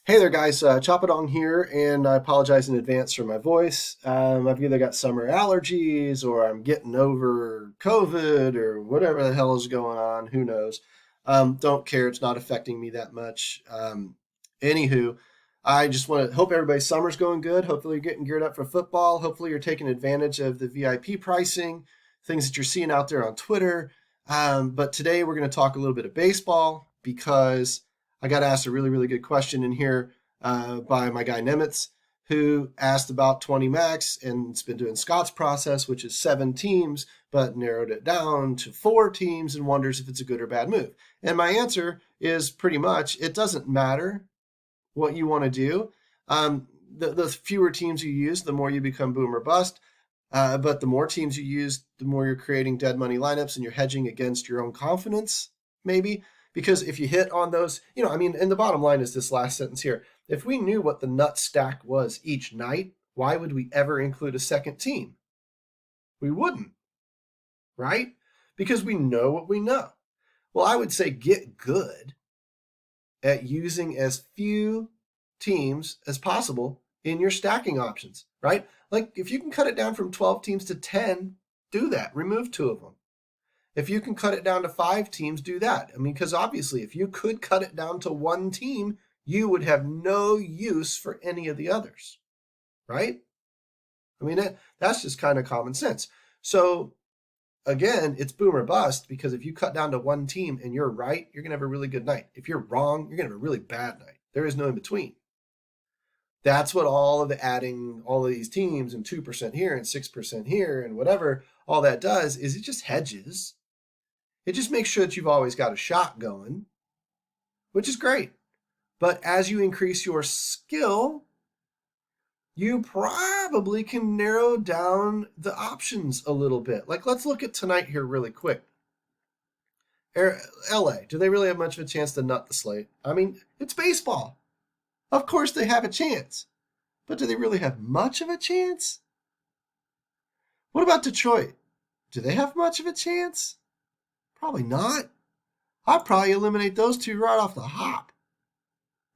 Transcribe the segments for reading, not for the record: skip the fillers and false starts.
Hey there, guys. Chop It On here, and I apologize in advance for my voice. I've either got summer allergies or I'm getting over COVID or whatever the hell is going on. Who knows? Don't care. It's not affecting me that much. Anywho, I just want to hope everybody's summer's going good. Hopefully, you're getting geared up for football. Hopefully, you're taking advantage of the VIP pricing, things that you're seeing out there on Twitter. But today, we're going to talk a little bit of baseball because I got asked a really, really good question in here by my guy Nemitz, who asked about 20 max and it's been doing Scott's process, which is 7 teams, but narrowed it down to 4 teams and wonders if it's a good or bad move. And my answer is pretty much it doesn't matter what you want to do. The fewer teams you use, the more you become boom or bust. But the more teams you use, the more you're creating dead money lineups and you're hedging against your own confidence, maybe. Because if you hit on those, and the bottom line is this last sentence here. If we knew what the nut stack was each night, why would we ever include a second team? We wouldn't, right? Because we know what we know. Well, I would say get good at using as few teams as possible in your stacking options, right? Like if you can cut it down from 12 teams to 10, do that. Remove 2 of them. If you can cut it down to 5 teams, do that. Because obviously, if you could cut it down to 1 team, you would have no use for any of the others, right? That's just kind of common sense. So, again, it's boom or bust because if you cut down to 1 team and you're right, you're going to have a really good night. If you're wrong, you're going to have a really bad night. There is no in between. That's what all of the adding all of these teams and 2% here and 6% here and whatever, all that does is it just hedges. It just makes sure that you've always got a shot going, which is great. But as you increase your skill, you probably can narrow down the options a little bit. Like, let's look at tonight here really quick. LA, do they really have much of a chance to nut the slate? It's baseball. Of course they have a chance. But do they really have much of a chance? What about Detroit? Do they have much of a chance? Probably not. I'd probably eliminate those 2 right off the hop.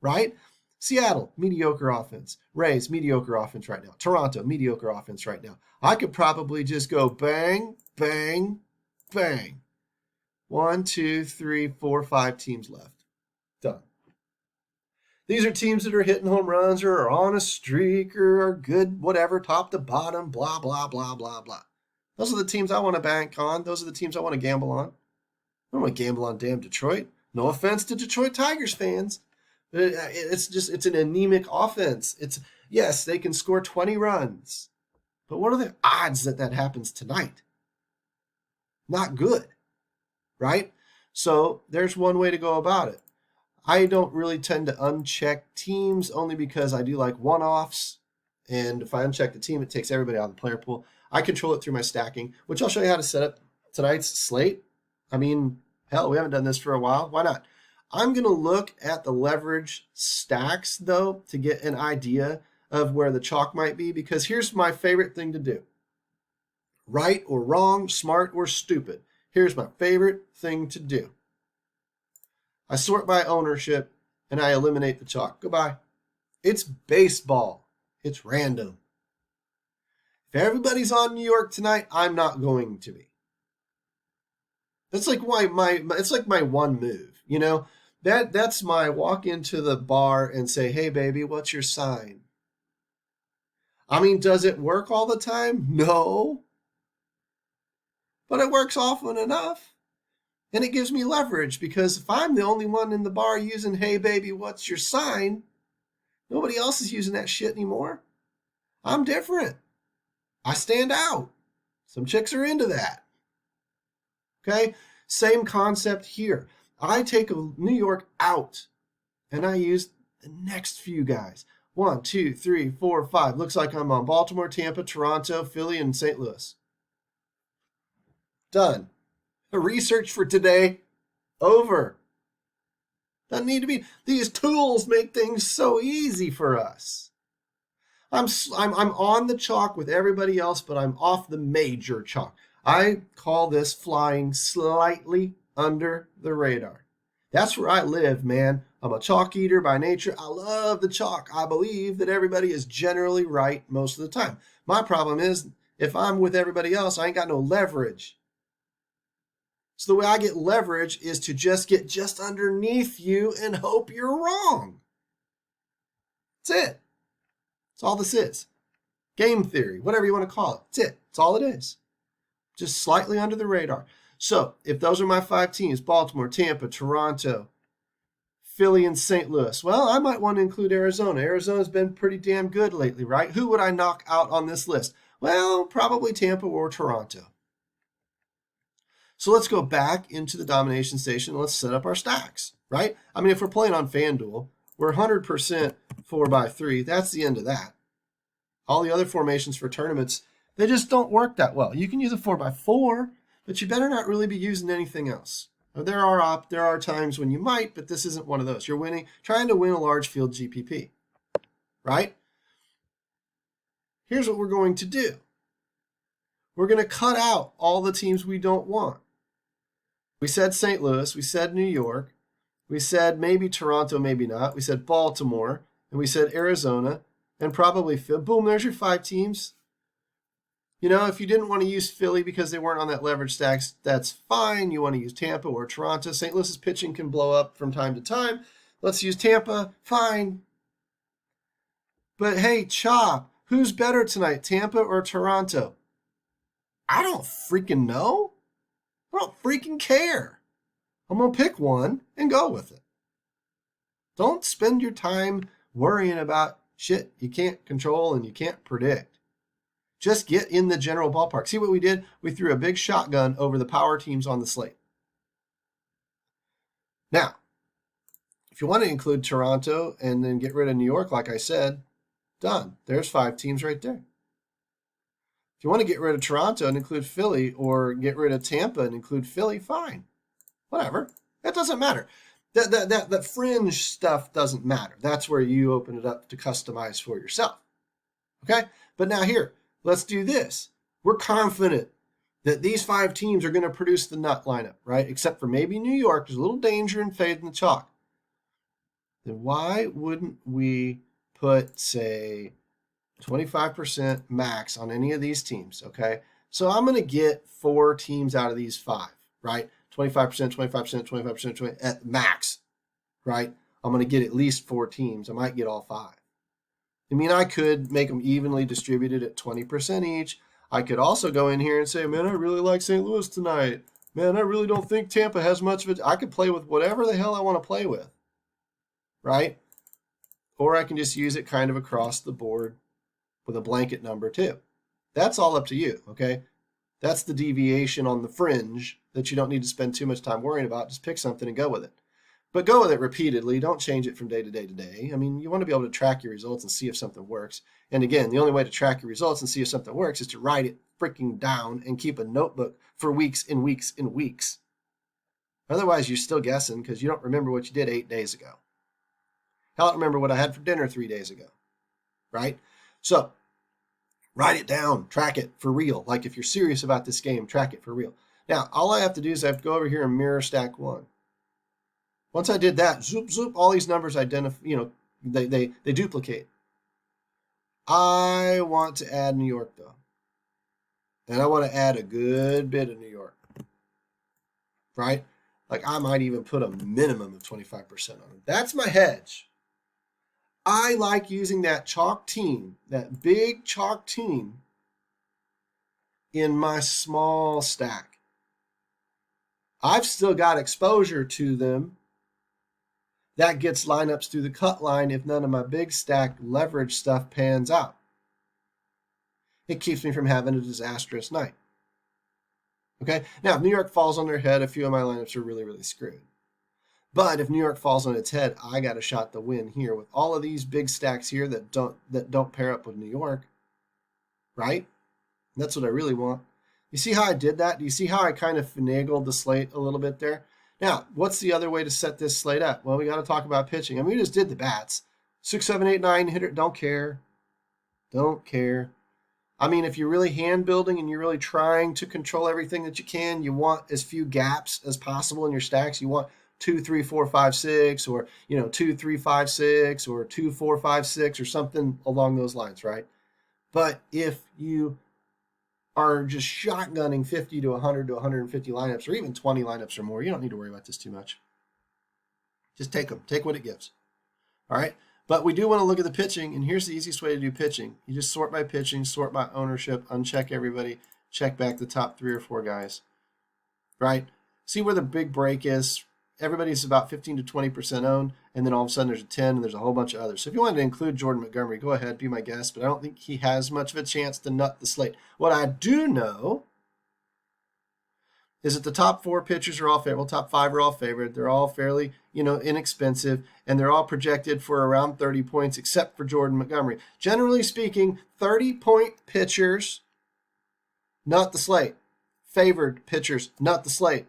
Right? Seattle, mediocre offense. Rays, mediocre offense right now. Toronto, mediocre offense right now. I could probably just go bang, bang, bang. 1, 2, 3, 4, 5 teams left. Done. These are teams that are hitting home runs or are on a streak or are good, whatever, top to bottom, blah, blah, blah, blah, blah. Those are the teams I want to bank on. Those are the teams I want to gamble on. I don't want to gamble on damn Detroit. No offense to Detroit Tigers fans. It's an anemic offense. Yes, they can score 20 runs. But what are the odds that that happens tonight? Not good, right? So there's one way to go about it. I don't really tend to uncheck teams only because I do like one-offs. And if I uncheck the team, it takes everybody out of the player pool. I control it through my stacking, which I'll show you how to set up tonight's slate. Hell, we haven't done this for a while. Why not? I'm going to look at the leverage stacks, though, to get an idea of where the chalk might be, because here's my favorite thing to do. Right or wrong, smart or stupid. Here's my favorite thing to do. I sort by ownership, and I eliminate the chalk. Goodbye. It's baseball. It's random. If everybody's on New York tonight, I'm not going to be. That's like it's like my one move, That's my walk into the bar and say, "Hey baby, what's your sign?" Does it work all the time? No. But it works often enough. And it gives me leverage because if I'm the only one in the bar using, "Hey baby, what's your sign?" Nobody else is using that shit anymore. I'm different. I stand out. Some chicks are into that. Okay? Same concept here. I take New York out and I use the next few guys. 1, 2, 3, 4, 5. Looks like I'm on Baltimore, Tampa, Toronto, Philly, and St. Louis. Done. The research for today, over. Doesn't need to be. These tools make things so easy for us. I'm on the chalk with everybody else, but I'm off the major chalk. I call this flying slightly under the radar. That's where I live, man. I'm a chalk eater by nature. I love the chalk. I believe that everybody is generally right most of the time. My problem is if I'm with everybody else, I ain't got no leverage. So the way I get leverage is to just get just underneath you and hope you're wrong. That's it. That's all this is. Game theory, whatever you want to call it. That's it. That's all it is. Just slightly under the radar. So if those are my 5 teams, Baltimore, Tampa, Toronto, Philly, and St. Louis, well, I might want to include Arizona. Arizona's been pretty damn good lately, right? Who would I knock out on this list? Well, probably Tampa or Toronto. So let's go back into the domination station and let's set up our stacks, right? I mean, if we're playing on Fanduel, we're 100% 4x3. That's the end of that. All the other formations for tournaments, they just don't work that well. You can use a 4x4, but you better not really be using anything else. There are times when you might, but this isn't one of those. You're trying to win a large field GPP, right? Here's what we're going to do. We're going to cut out all the teams we don't want. We said St. Louis, we said New York, we said maybe Toronto, maybe not. We said Baltimore, and we said Arizona, and probably Philly. Boom, there's your 5 teams. You know, if you didn't want to use Philly because they weren't on that leverage stacks, that's fine. You want to use Tampa or Toronto. St. Louis's pitching can blow up from time to time. Let's use Tampa. Fine. But hey, Chop, who's better tonight, Tampa or Toronto? I don't freaking know. I don't freaking care. I'm going to pick one and go with it. Don't spend your time worrying about shit you can't control and you can't predict. Just get in the general ballpark. See what we did? We threw a big shotgun over the power teams on the slate. Now, if you want to include Toronto and then get rid of New York, like I said, done. There's 5 teams right there. If you want to get rid of Toronto and include Philly, or get rid of Tampa and include Philly, fine. Whatever. That doesn't matter. That fringe stuff doesn't matter. That's where you open it up to customize for yourself. Okay? But now here, let's do this. We're confident that these 5 teams are going to produce the nut lineup, right? Except for maybe New York. There's a little danger in fading the chalk. Then why wouldn't we put, say, 25% max on any of these teams, okay? So I'm going to get 4 teams out of these 5, right? 25%, 25%, 25%, 20 at max, right? I'm going to get at least 4 teams. I might get all 5. I mean, I could make them evenly distributed at 20% each. I could also go in here and say, man, I really like St. Louis tonight. Man, I really don't think Tampa has much of it. I could play with whatever the hell I want to play with, right? Or I can just use it kind of across the board with a blanket number too. That's all up to you, okay? That's the deviation on the fringe that you don't need to spend too much time worrying about. Just pick something and go with it. But go with it repeatedly. Don't change it from day to day to day. I mean, you want to be able to track your results and see if something works. And again, the only way to track your results and see if something works is to write it freaking down and keep a notebook for weeks and weeks and weeks. Otherwise, you're still guessing because you don't remember what you did 8 days ago. I don't remember what I had for dinner 3 days ago, right? So write it down, track it for real. Like if you're serious about this game, track it for real. Now, all I have to do is I have to go over here and mirror stack 1. Once I did that, zoop, zoop, all these numbers they duplicate. I want to add New York, though. And I want to add a good bit of New York, right? Like I might even put a minimum of 25% on it. That's my hedge. I like using that chalk team, that big chalk team, in my small stack. I've still got exposure to them. That gets lineups through the cut line if none of my big stack leverage stuff pans out. It keeps me from having a disastrous night. Okay? Now, if New York falls on their head, a few of my lineups are really, really screwed. But if New York falls on its head, I got a shot to win here with all of these big stacks here that don't pair up with New York. Right? And that's what I really want. You see how I did that? Do you see how I kind of finagled the slate a little bit there? Now, what's the other way to set this slate up? Well, we got to talk about pitching. I mean, we just did the bats. 6, 7, 8, 9 hitter. Don't care. Don't care. I mean, if you're really hand building and you're really trying to control everything that you can, you want as few gaps as possible in your stacks. You want 2, 3, 4, 5, 6, or 2, 3, 5, 6, or 2, 4, 5, 6, or something along those lines, right? But if you are just shotgunning 50 to 100 to 150 lineups, or even 20 lineups or more, you don't need to worry about this too much. Just take them. Take what it gives. All right? But we do want to look at the pitching, and here's the easiest way to do pitching. You just sort by pitching, sort by ownership, uncheck everybody, check back the top 3 or 4 guys, right? See where the big break is. Everybody's about 15 to 20% owned, and then all of a sudden there's a 10, and there's a whole bunch of others. So if you wanted to include Jordan Montgomery, go ahead, be my guest, but I don't think he has much of a chance to nut the slate. What I do know is that the top 4 pitchers are all favorable, top 5 are all favored. They're all fairly, inexpensive, and they're all projected for around 30 points, except for Jordan Montgomery. Generally speaking, 30-point pitchers nut the slate. Favored pitchers nut the slate.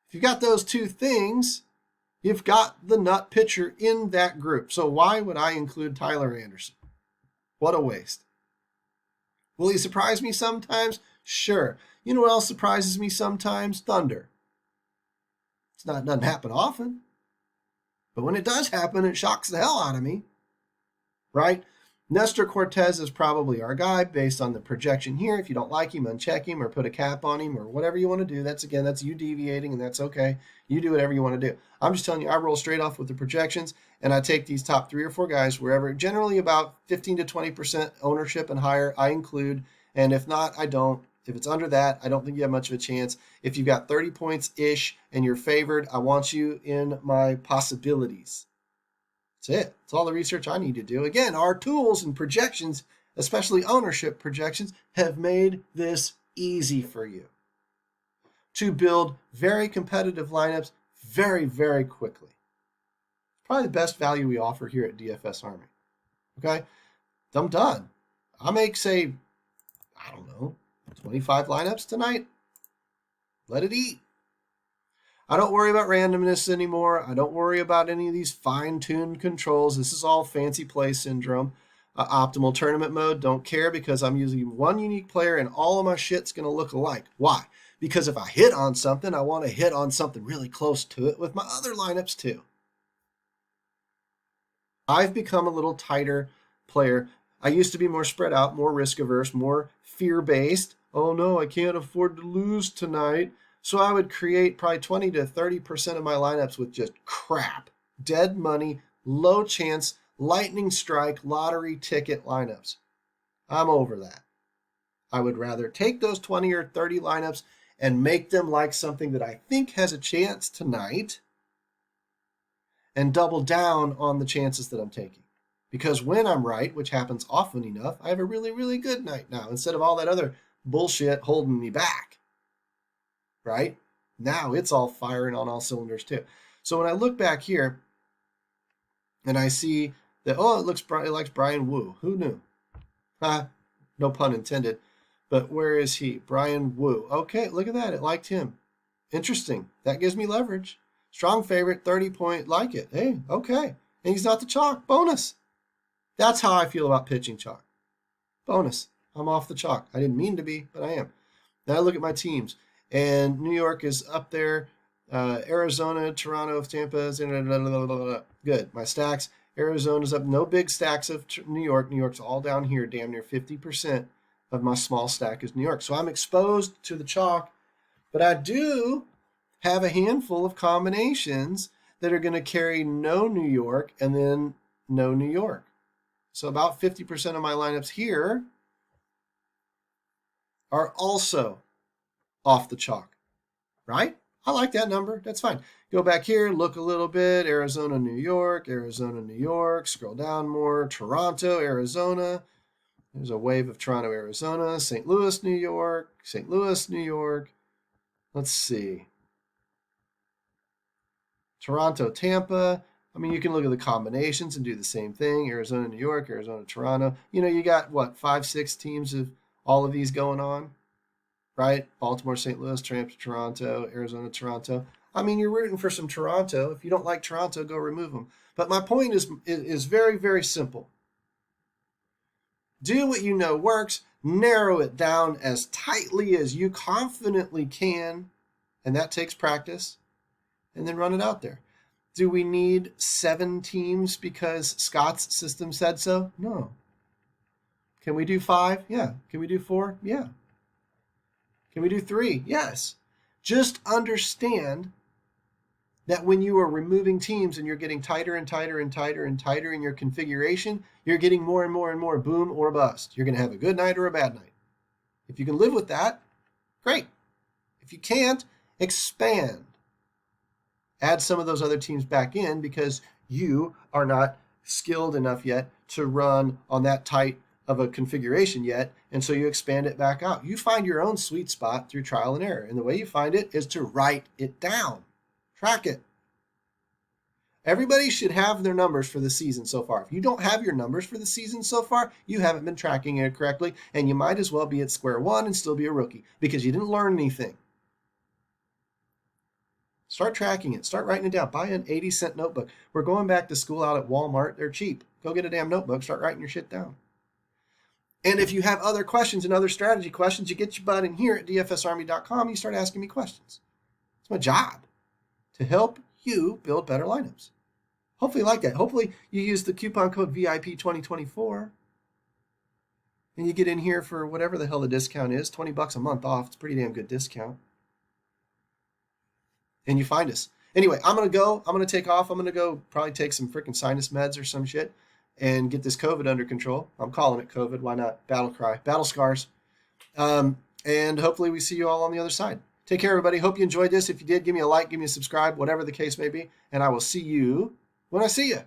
If you've got those 2 things, you've got the nut pitcher in that group. So why would I include Tyler Anderson? What a waste. Will he surprise me sometimes? Sure. You know what else surprises me sometimes? Thunder. It doesn't happen often. But when it does happen, it shocks the hell out of me. Right? Nestor Cortez is probably our guy based on the projection here. If you don't like him, uncheck him or put a cap on him or whatever you want to do. That's you deviating, and that's okay. You do whatever you want to do. I'm just telling you, I roll straight off with the projections, and I take these top 3 or 4 guys wherever, generally about 15 to 20% ownership and higher, I include. And if not, I don't. If it's under that, I don't think you have much of a chance. If you've got 30 points-ish and you're favored, I want you in my possibilities. That's it. That's all the research I need to do. Again, our tools and projections, especially ownership projections, have made this easy for you to build very competitive lineups very, very quickly. Probably the best value we offer here at DFS Army. Okay? I'm done. I make, say, 25 lineups tonight. Let it eat. I don't worry about randomness anymore. I don't worry about any of these fine-tuned controls. This is all fancy play syndrome. Optimal tournament mode, don't care because I'm using one unique player and all of my shit's going to look alike. Why? Because if I hit on something, I want to hit on something really close to it with my other lineups too. I've become a little tighter player. I used to be more spread out, more risk averse, more fear-based. Oh no, I can't afford to lose tonight. So I would create probably 20 to 30% of my lineups with just crap, dead money, low chance, lightning strike, lottery ticket lineups. I'm over that. I would rather take those 20 or 30 lineups and make them like something that I think has a chance tonight and double down on the chances that I'm taking. Because when I'm right, which happens often enough, I have a really, really good night now instead of all that other bullshit holding me back. Right? Now it's all firing on all cylinders too. So when I look back here and I see that, it likes Brian Wu. Who knew? No pun intended. But where is he? Brian Wu. Okay, look at that. It liked him. Interesting. That gives me leverage. Strong favorite, 30 point, like it. Hey, okay. And he's not the chalk. Bonus. That's how I feel about pitching chalk. Bonus. I'm off the chalk. I didn't mean to be, but I am. Now I look at my teams. And New York is up there. Arizona, Toronto, Tampa. Good. My stacks. Arizona's up. No big stacks of New York. New York's all down here. Damn near 50% of my small stack is New York. So I'm exposed to the chalk. But I do have a handful of combinations that are going to carry no New York and then no New York. So about 50% of my lineups here are also off the chalk, right? I like that number. That's fine. Go back here, look a little bit. Arizona, New York, Arizona, New York. Scroll down more. Toronto, Arizona. There's a wave of Toronto, Arizona. St. Louis, New York. St. Louis, New York. Let's see. Toronto, Tampa. I mean, you can look at the combinations and do the same thing. Arizona, New York, Arizona, Toronto. You got, 5, 6 teams of all of these going on, right? Baltimore, St. Louis, Tampa, Toronto, Arizona, Toronto. I mean, you're rooting for some Toronto. If you don't like Toronto, go remove them. But my point is very, very simple. Do what you know works. Narrow it down as tightly as you confidently can, and that takes practice. and then run it out there. Do we need 7 teams because Scott's system said so? No. Can we do 5? Yeah. Can we do 4? Yeah. Can we do 3? Yes. Just understand that when you are removing teams and you're getting tighter and tighter and tighter and tighter in your configuration, you're getting more and more and more boom or bust. You're going to have a good night or a bad night. If you can live with that, great. If you can't, expand. Add some of those other teams back in because you are not skilled enough yet to run on that tight of a configuration yet, and so you expand it back out. You find your own sweet spot through trial and error, and the way you find it is to write it down. Track it. Everybody should have their numbers for the season so far. If you don't have your numbers for the season so far, you haven't been tracking it correctly, and you might as well be at square one and still be a rookie because you didn't learn anything. Start tracking it. Start writing it down. Buy an 80-cent notebook. We're going back to school out at Walmart. They're cheap. Go get a damn notebook. Start writing your shit down. And if you have other questions and other strategy questions, you get your butt in here at dfsarmy.com. You start asking me questions. It's my job to help you build better lineups. Hopefully you like that. Hopefully you use the coupon code VIP2024 and you get in here for whatever the hell the discount is, $20 a month off. It's a pretty damn good discount. And you find us. Anyway, I'm going to go. I'm going to take off. I'm going to go probably take some freaking sinus meds or some shit and get this COVID under control. I'm calling it COVID. Why not? Battle cry. Battle scars. And hopefully we see you all on the other side. Take care, everybody. Hope you enjoyed this. If you did, give me a like, give me a subscribe, whatever the case may be. And I will see you when I see you.